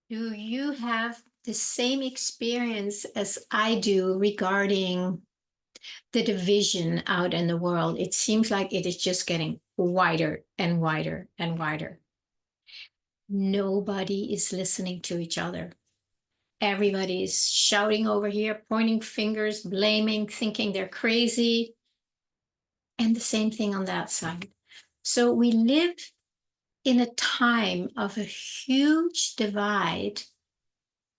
Do you have the same experience as I do regarding the division out in the world? It seems like it is just getting wider and wider and wider. Nobody is listening to each other. Everybody is shouting over here, pointing fingers, blaming, thinking they're crazy, and the same thing on that side. So we live in a time of a huge divide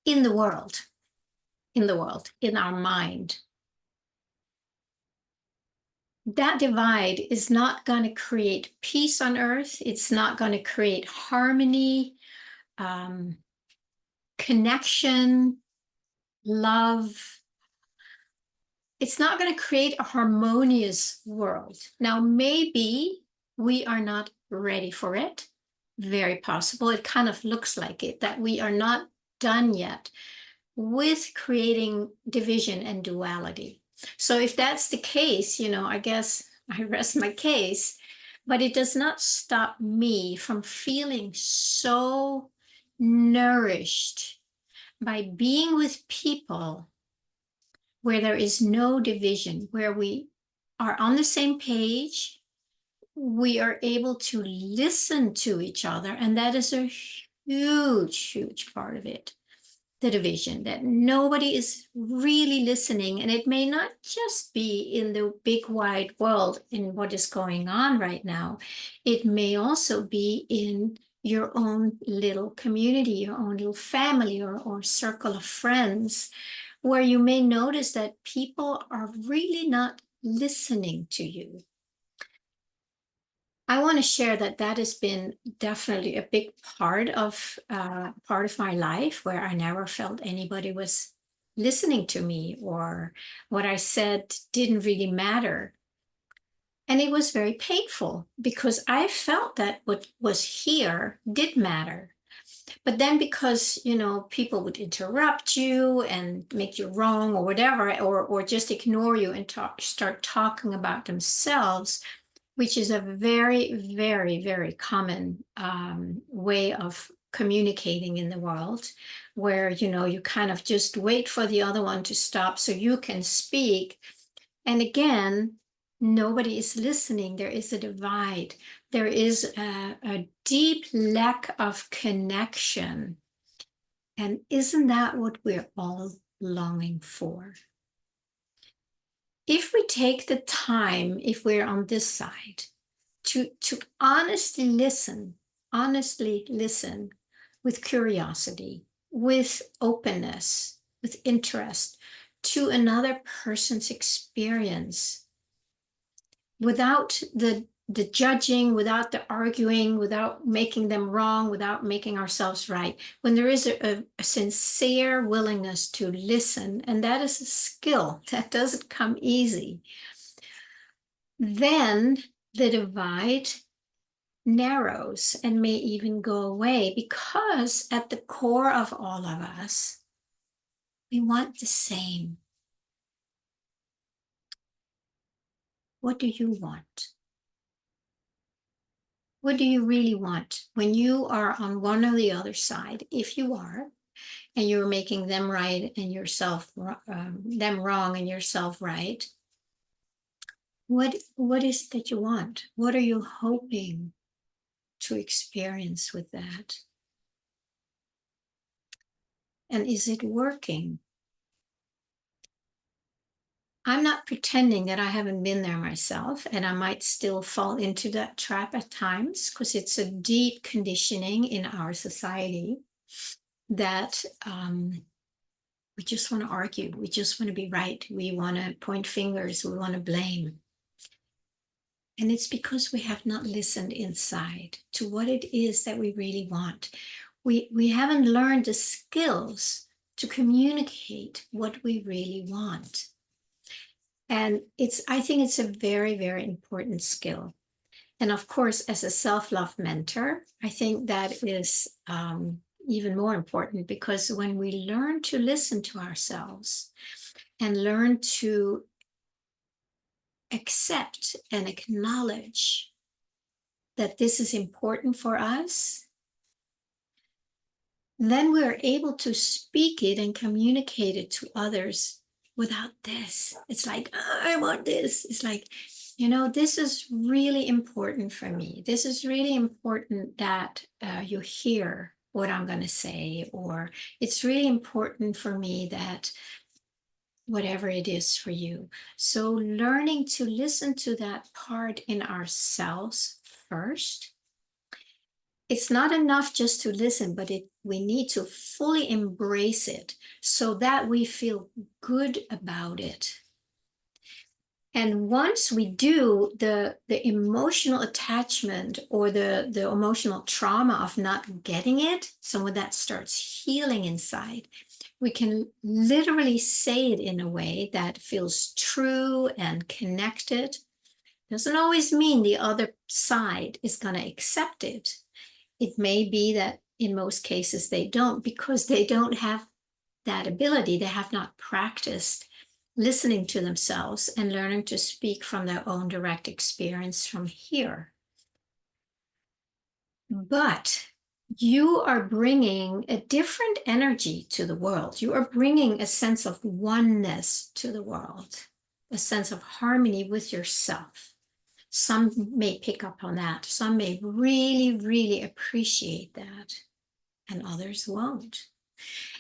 in the world, in our mind. That divide is not going to create peace on earth. It's not going to create harmony, um, connection, love. It's not going to create a harmonious world. Now, maybe we are not ready for it. Very possible. It kind of looks like it, that we are not done yet with creating division and duality. So if that's the case, I guess I rest my case, but it does not stop me from feeling so nourished by being with people where there is no division, where we are on the same page, we are able to listen to each other, and that is a huge part of it, the division, that nobody is really listening. And it may not just be in the big wide world in what is going on right now. It may also be in your own little community, your own little family, or circle of friends, where you may notice that people are really not listening to you. I want to share that that has been definitely a big part of my life, where I never felt anybody was listening to me, or what I said didn't really matter. And it was very painful because I felt that what was here did matter. But then, because people would interrupt you and make you wrong or whatever, or just ignore you and start talking about themselves, which is a very common way of communicating in the world, where you kind of just wait for the other one to stop so you can speak. And again, nobody is listening. There is a divide. There is a deep lack of connection. And isn't that what we're all longing for? If we take the time, if we're on this side, to honestly listen with curiosity, with openness, with interest to another person's experience, without the judging, without the arguing, without making them wrong, without making ourselves right. When there is a sincere willingness to listen, and that is a skill that doesn't come easy, then the divide narrows and may even go away, because at the core of all of us, we want the same. What do you want? What do you really want when you are on one or the other side? If you are, and you're making them right and yourself them wrong and yourself right, what is it that you want? What are you hoping to experience with that? And is it working? I'm not pretending that I haven't been there myself, and I might still fall into that trap at times, because it's a deep conditioning in our society that we just want to argue. We just want to be right. We want to point fingers. We want to blame. And it's because we have not listened inside to what it is that we really want. We haven't learned the skills to communicate what we really want. And I think it's a very important skill. And of course, as a self-love mentor, I think that is even more important, because when we learn to listen to ourselves and learn to accept and acknowledge that this is important for us, then we're able to speak it and communicate it to others without this. It's like, "Oh, I want this." It's like, this is really important for me. This is really important that you hear what I'm going to say, or it's really important for me that whatever it is for you. So learning to listen to that part in ourselves first. It's not enough just to listen, but we need to fully embrace it so that we feel good about it. And once we do, the emotional attachment or the emotional trauma of not getting it, so when that starts healing inside, we can literally say it in a way that feels true and connected. Doesn't always mean the other side is going to accept it. It may be that in most cases they don't, because they don't have that ability. They have not practiced listening to themselves and learning to speak from their own direct experience from here. But you are bringing a different energy to the world. You are bringing a sense of oneness to the world, a sense of harmony with yourself. Some may pick up on that. Some may really, really appreciate that, and others won't.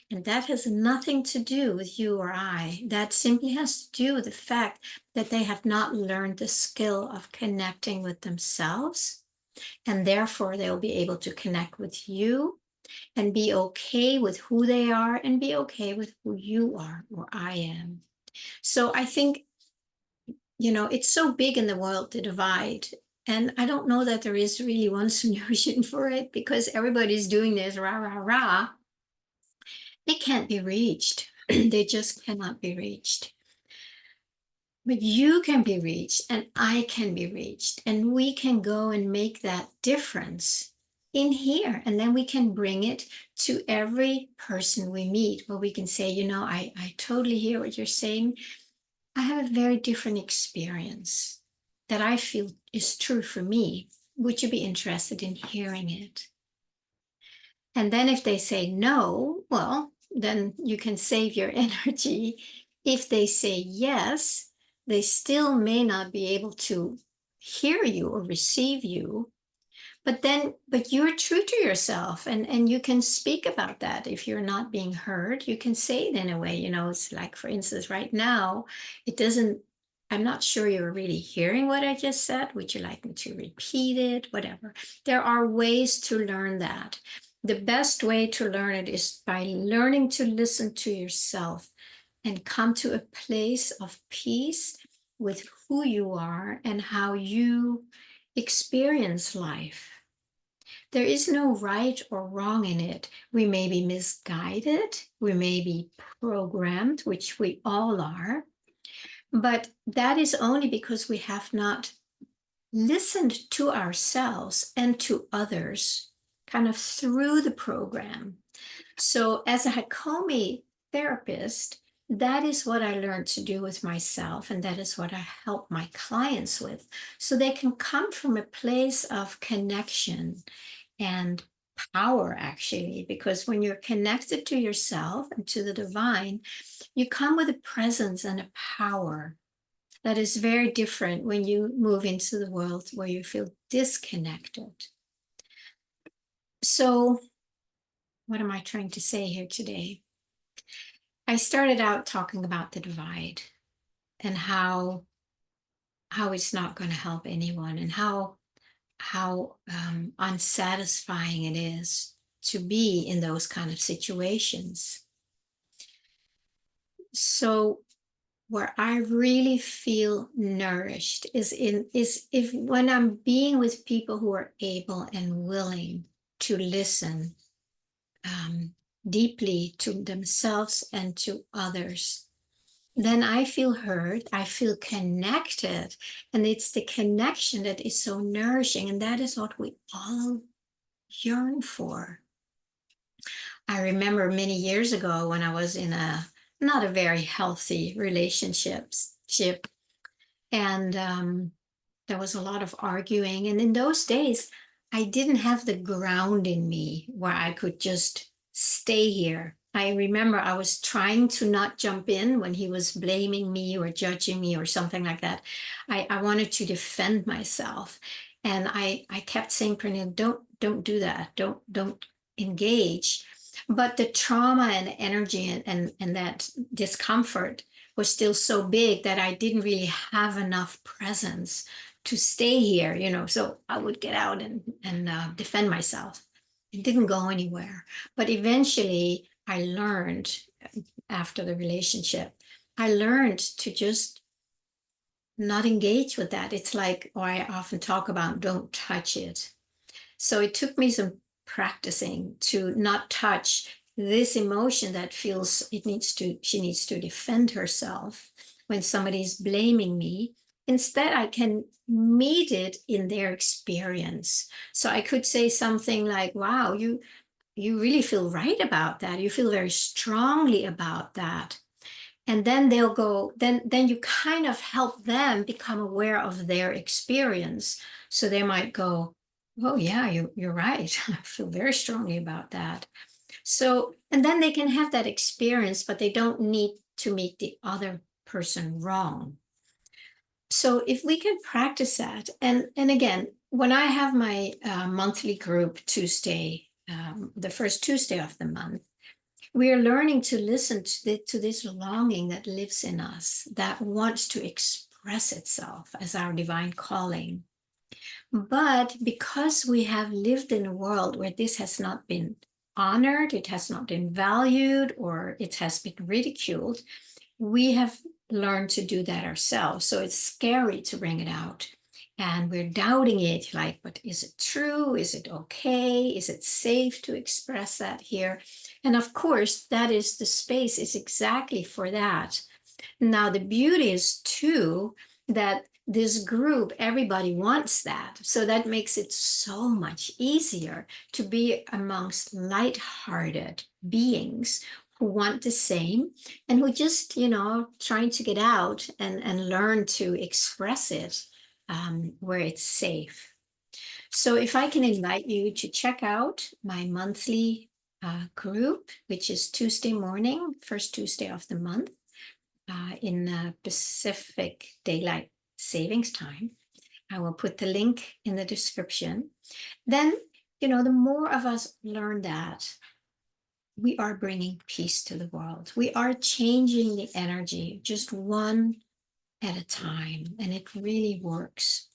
And that has nothing to do with you or I. That simply has to do with the fact that they have not learned the skill of connecting with themselves. And therefore, they'll be able to connect with you and be okay with who they are and be okay with who you are or I am. So I think, it's so big in the world, the divide. And I don't know that there is really one solution for it, because everybody's doing this rah, rah, rah. They can't be reached. They just cannot be reached. But you can be reached and I can be reached, and we can go and make that difference in here. And then we can bring it to every person we meet, where we can say, I totally hear what you're saying. I have a very different experience that I feel is true for me. Would you be interested in hearing it? And then if they say no, well, then you can save your energy. If they say yes, they still may not be able to hear you or receive you. But you're true to yourself, and you can speak about that. If you're not being heard, you can say it in a way, it's like, for instance, right now, I'm not sure you're really hearing what I just said. Would you like me to repeat it? Whatever. There are ways to learn that. The best way to learn it is by learning to listen to yourself and come to a place of peace with who you are and how you experience life. There is no right or wrong in it. We may be misguided, we may be programmed, which we all are, but that is only because we have not listened to ourselves and to others kind of through the program. So as a Hakomi therapist, that is what I learned to do with myself, and that is what I help my clients with, so they can come from a place of connection and power, actually, because when you're connected to yourself and to the divine, you come with a presence and a power that is very different when you move into the world where you feel disconnected. So, what am I trying to say here today? I started out talking about the divide and how it's not going to help anyone, and how unsatisfying it is to be in those kind of situations. So where I really feel nourished is if when I'm being with people who are able and willing to listen deeply to themselves and to others, then I feel heard, I feel connected, and it's the connection that is so nourishing, and that is what we all yearn for. I remember many years ago when I was in a not a very healthy relationship, and there was a lot of arguing. And in those days, I didn't have the ground in me where I could just stay here. I remember I was trying to not jump in when he was blaming me or judging me or something like that. I wanted to defend myself. And I kept saying, Pernille, don't do that. Don't engage. But the trauma and energy and that discomfort was still so big that I didn't really have enough presence to stay here, so I would get out and defend myself. It didn't go anywhere. But eventually, I learned after the relationship, I learned to just not engage with that. It's like, or I often talk about, don't touch it. So it took me some practicing to not touch this emotion that feels she needs to defend herself when somebody's blaming me. Instead, I can meet it in their experience. So I could say something like, wow, you really feel right about that. You feel very strongly about that. And then they'll go, then you kind of help them become aware of their experience. So they might go, oh yeah, you're right. I feel very strongly about that. So, and then they can have that experience, but they don't need to make the other person wrong. So if we can practice that, and again, when I have my monthly group Tuesday, the first Tuesday of the month, we are learning to listen to this longing that lives in us, that wants to express itself as our divine calling. But because we have lived in a world where this has not been honored, it has not been valued, or it has been ridiculed, we have learned to do that ourselves. So it's scary to bring it out. And we're doubting it, like, but is it true? Is it okay? Is it safe to express that here? And of course, that is the space is exactly for that. Now, the beauty is too that this group, everybody wants that. So that makes it so much easier to be amongst light-hearted beings who want the same and who just, trying to get out and learn to express it where it's safe. So if I can invite you to check out my monthly group, which is Tuesday morning, first Tuesday of the month in Pacific Daylight Savings Time. I will put the link in the description. Then, the more of us learn that, we are bringing peace to the world. We are changing the energy just one at a time, and it really works.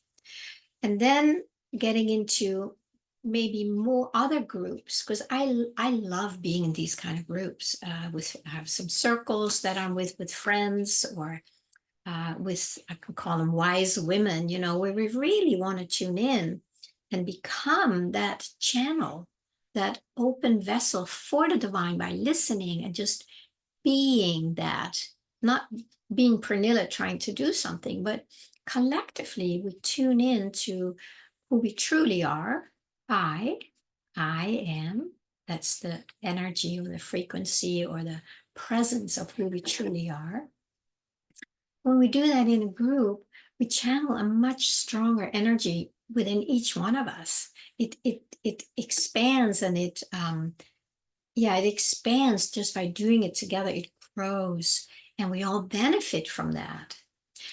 And then getting into maybe more other groups, because I love being in these kind of groups. I have some circles that I'm with friends, or with, I could call them wise women, where we really want to tune in and become that channel, that open vessel for the divine by listening and just being that, not being Pernille trying to do something, but collectively we tune in to who we truly are. I am. That's the energy or the frequency or the presence of who we truly are. When we do that in a group, we channel a much stronger energy within each one of us. It expands, and it expands just by doing it together. It grows, and we all benefit from that.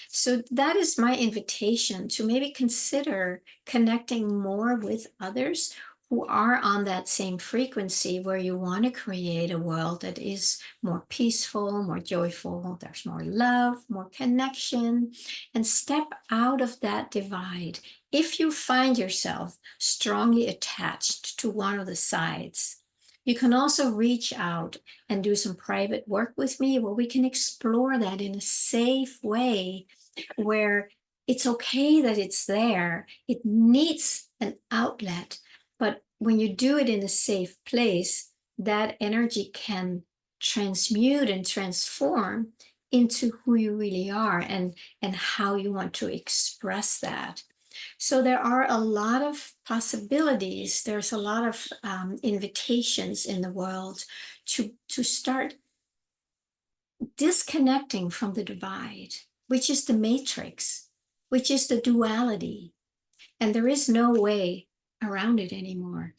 So that is my invitation to maybe consider connecting more with others who are on that same frequency, where you want to create a world that is more peaceful, more joyful, there's more love, more connection, and step out of that divide. If you find yourself strongly attached to one of the sides, you can also reach out and do some private work with me, where we can explore that in a safe way, where it's okay that it's there. It needs an outlet. But when you do it in a safe place, that energy can transmute and transform into who you really are, and how you want to express that. So there are a lot of possibilities. There's a lot of invitations in the world to start disconnecting from the divide, which is the matrix, which is the duality. And there is no way around it anymore.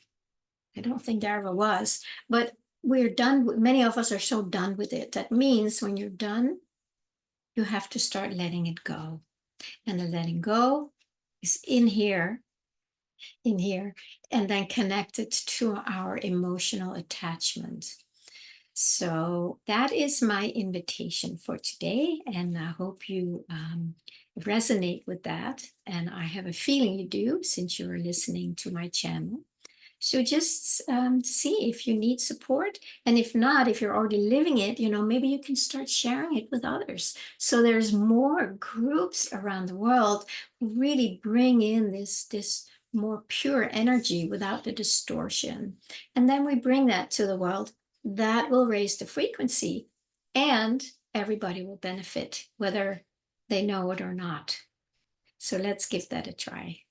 I don't think there ever was. But we're done, many of us are so done with it. That means when you're done, you have to start letting it go. And the letting go is in here, and then connected to our emotional attachment. So that is my invitation for today, and I hope you resonate with that. And I have a feeling you do, since you're listening to my channel. So just see if you need support. And if not, if you're already living it, maybe you can start sharing it with others. So there's more groups around the world who really bring in this more pure energy without the distortion. And then we bring that to the world. That will raise the frequency, and everybody will benefit, whether they know it or not. So let's give that a try.